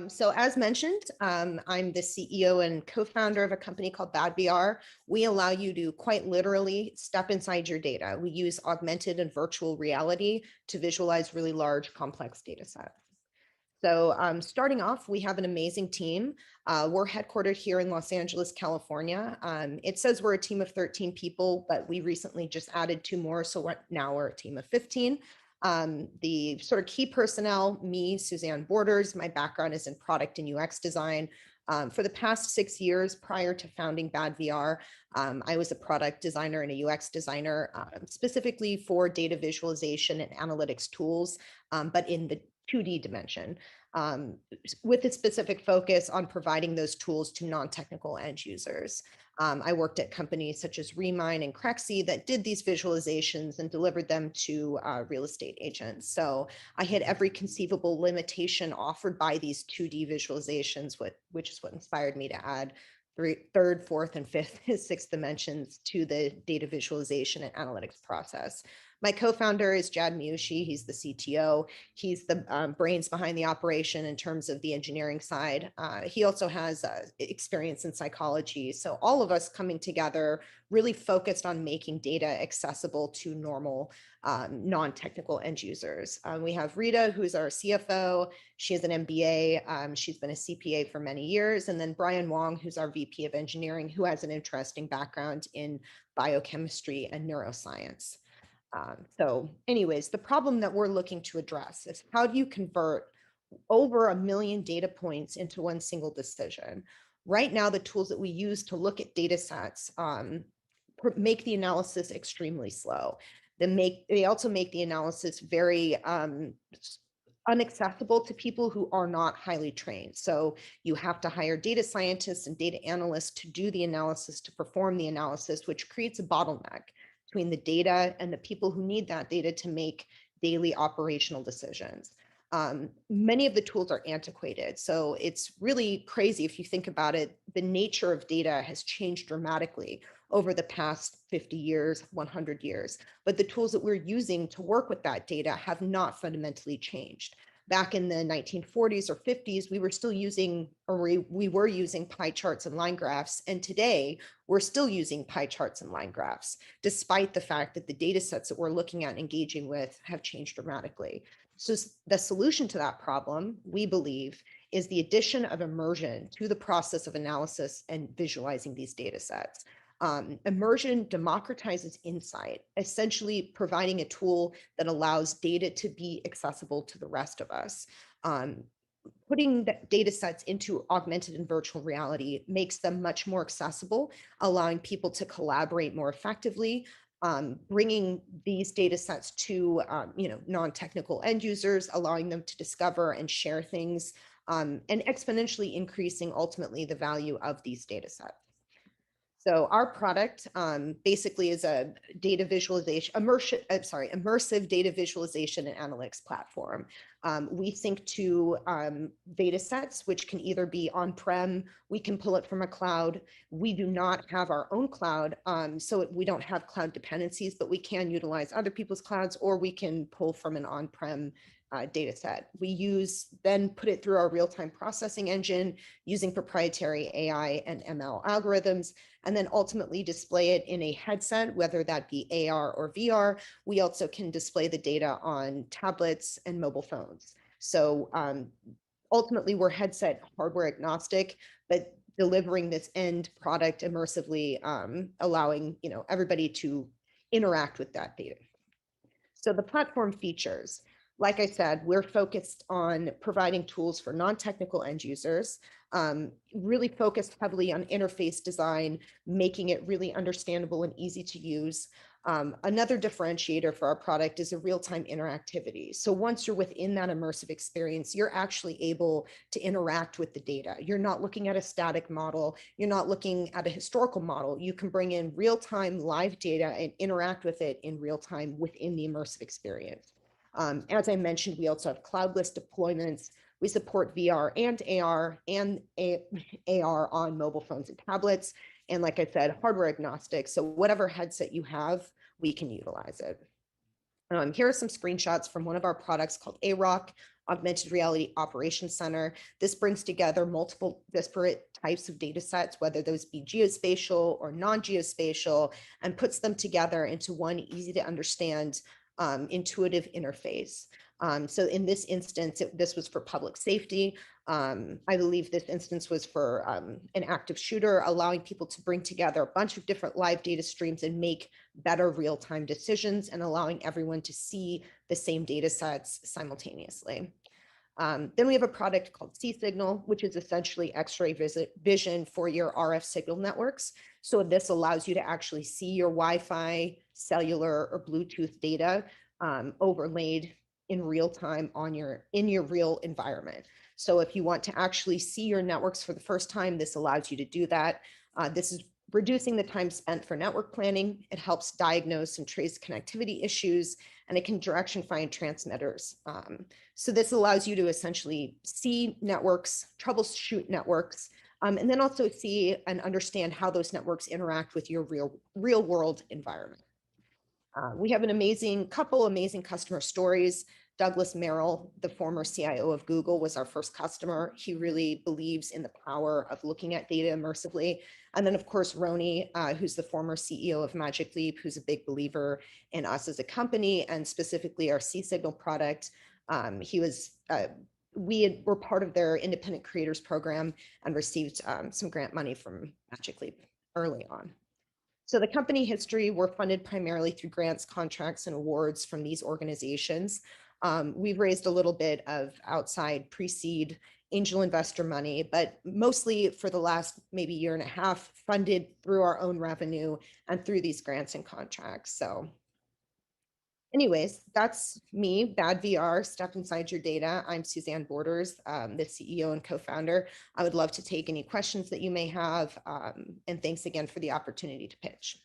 So as mentioned, I'm the CEO and co-founder of a company called BadVR. We allow you to quite literally step inside your data. We use augmented and virtual reality to visualize really large, complex data sets. So starting off, we have an amazing team. We're headquartered here in Los Angeles, California. It says we're a team of 13 people, but we recently just added 2 more. So now we're a team of 15. The sort of key personnel, me, Suzanne Borders, my background is in product and UX design. For the past 6 years prior to founding BadVR, I was a product designer and a UX designer, specifically for data visualization and analytics tools, but in the 2D dimension, with a specific focus on providing those tools to non-technical end users. I worked at companies such as Remine and Crexy that did these visualizations and delivered them to real estate agents. So I hit every conceivable limitation offered by these 2D visualizations, which is what inspired me to add third, fourth, and fifth, sixth dimensions to the data visualization and analytics process. My co-founder is Jad Miushi. He's the CTO. He's the brains behind the operation in terms of the engineering side. He also has experience in psychology. So all of us coming together really focused on making data accessible to normal non-technical end users. We have Rita, who's our CFO. She has an MBA. She's been a CPA for many years. And then Brian Wong, who's our VP of engineering, who has an interesting background in biochemistry and neuroscience. So anyways, the problem that we're looking to address is how do you convert over 1 million data points into one single decision? Right now, the tools that we use to look at data sets make the analysis extremely slow. They also make the analysis very inaccessible to people who are not highly trained. So you have to hire data scientists and data analysts to do the analysis, to perform the analysis, which creates a bottleneck between the data and the people who need that data to make daily operational decisions. Many of the tools are antiquated. So it's really crazy if you think about it. The nature of data has changed dramatically over the past 50 years, 100 years. But the tools that we're using to work with that data have not fundamentally changed. Back in the 1940s or 50s, we were still using, or we were using pie charts and line graphs. And today, we're still using pie charts and line graphs, despite the fact that the data sets that we're looking at and engaging with have changed dramatically. So the solution to that problem, we believe, is the addition of immersion to the process of analysis and visualizing these data sets. Immersion democratizes insight, essentially providing a tool that allows data to be accessible to the rest of us. Putting the data sets into augmented and virtual reality makes them much more accessible, allowing people to collaborate more effectively, bringing these data sets to non-technical end users, allowing them to discover and share things, and exponentially increasing ultimately the value of these data sets. So our product basically is a data visualization, immersive data visualization and analytics platform. We sync to data sets, which can either be on-prem, we can pull it from a cloud. We do not have our own cloud, so we don't have cloud dependencies, but we can utilize other people's clouds, or we can pull from an on-prem data set. We then put it through our real-time processing engine using proprietary AI and ML algorithms, and then ultimately display it in a headset, whether that be AR or VR. We also can display the data on tablets and mobile phones. So ultimately, we're headset hardware agnostic, but delivering this end product immersively, allowing everybody to interact with that data. So the platform features, like I said, we're focused on providing tools for non-technical end users, really focused heavily on interface design, making it really understandable and easy to use. Another differentiator for our product is a real-time interactivity. So once you're within that immersive experience, you're actually able to interact with the data. You're not looking at a static model. You're not looking at a historical model. You can bring in real-time live data and interact with it in real time within the immersive experience. As I mentioned, we also have cloudless deployments. We support VR and AR and AR on mobile phones and tablets. And like I said, hardware agnostic. So whatever headset you have, we can utilize it. Here are some screenshots from one of our products called AROC. augmented reality operations center. This brings together multiple disparate types of data sets, whether those be geospatial or non-geospatial, and puts them together into one easy to understand intuitive interface. So in this instance, this was for public safety. I believe this instance was for an active shooter, allowing people to bring together a bunch of different live data streams and make better real-time decisions, and allowing everyone to see the same data sets simultaneously. Then we have a product called C-Signal, which is essentially X-ray vision for your RF signal networks. So this allows you to actually see your Wi-Fi, cellular, or Bluetooth data overlaid in real time in your real environment. So if you want to actually see your networks for the first time, this allows you to do that. This is reducing the time spent for network planning. It helps diagnose and trace connectivity issues, and it can direction find transmitters. So this allows you to essentially see networks, troubleshoot networks, and then also see and understand how those networks interact with your real world environment. We have couple amazing customer stories. Douglas Merrill, the former CIO of Google, was our first customer. He really believes in the power of looking at data immersively. And then, of course, Roni, who's the former CEO of Magic Leap, who's a big believer in us as a company, and specifically our C-Signal product. We were part of their independent creators program and received some grant money from Magic Leap early on. So the company history, we're funded primarily through grants, contracts, and awards from these organizations. We've raised a little bit of outside pre-seed angel investor money, but mostly for the last maybe year and a half, funded through our own revenue and through these grants and contracts. So anyways, that's me, BadVR, Step Inside Your Data. I'm Suzanne Borders, the CEO and co-founder. I would love to take any questions that you may have, and thanks again for the opportunity to pitch.